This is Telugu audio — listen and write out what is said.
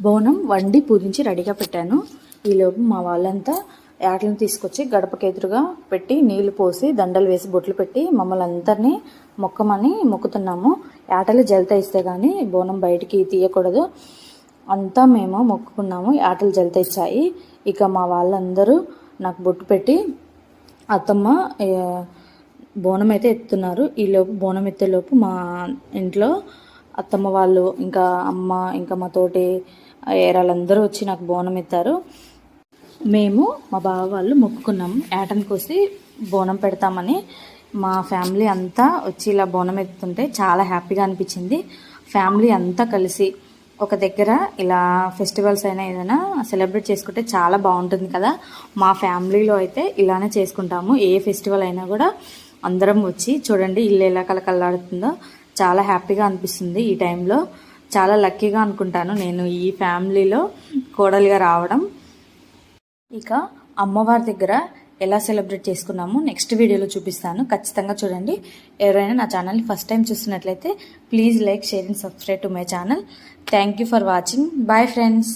బోనం వండి పూజించి రెడీగా పెట్టాను. ఈలోపు మా వాళ్ళంతా యాటలను తీసుకొచ్చి గడపకి ఎదురుగా పెట్టి నీళ్లు పోసి దండలు వేసి బొట్లు పెట్టి మమ్మల్ని అందరినీ మొక్కమని మొక్కుతున్నాము. యాటలు జలత ఇస్తే కానీ బోనం బయటికి తీయకూడదు. అంతా మేము మొక్కుకున్నాము. యాటలు జలత ఇచ్చాయి. ఇక మా వాళ్ళందరూ నాకు బొట్టు పెట్టి అత్తమ్మ బోనం అయితే ఎత్తున్నారు. ఈలోపు బోనం ఎత్తేలోపు మా ఇంట్లో అత్తమ్మ వాళ్ళు ఇంకా అమ్మ ఇంకా మా తోటి ఏరాలందరూ వచ్చి నాకు బోనం ఎత్తారు. మేము మా బావ వాళ్ళు మొక్కుకున్నాము యాటను కోసి బోనం పెడతామని. మా ఫ్యామిలీ అంతా వచ్చి ఇలా బోనం ఎత్తుతుంటే చాలా హ్యాపీగా అనిపించింది. ఫ్యామిలీ అంతా కలిసి ఒక దగ్గర ఇలా ఫెస్టివల్స్ అయినా ఏదైనా సెలబ్రేట్ చేసుకుంటే చాలా బాగుంటుంది కదా. మా ఫ్యామిలీలో అయితే ఇలానే చేసుకుంటాము. ఏ ఫెస్టివల్ అయినా కూడా అందరం వచ్చి చూడండి ఇల్లు ఎలా కలకల్లాడుతుందో. చాలా హ్యాపీగా అనిపిస్తుంది. ఈ టైంలో చాలా లక్కీగా అనుకుంటాను నేను ఈ ఫ్యామిలీలో కోడలిగా రావడం. ఇక అమ్మవారి దగ్గర ఎలా సెలబ్రేట్ చేసుకున్నామో నెక్స్ట్ వీడియోలో చూపిస్తాను. ఖచ్చితంగా చూడండి. ఎవరైనా నా ఛానల్ని ఫస్ట్ టైం చూస్తున్నట్లయితే please like, share and subscribe to my channel. Thank you for watching. Bye friends.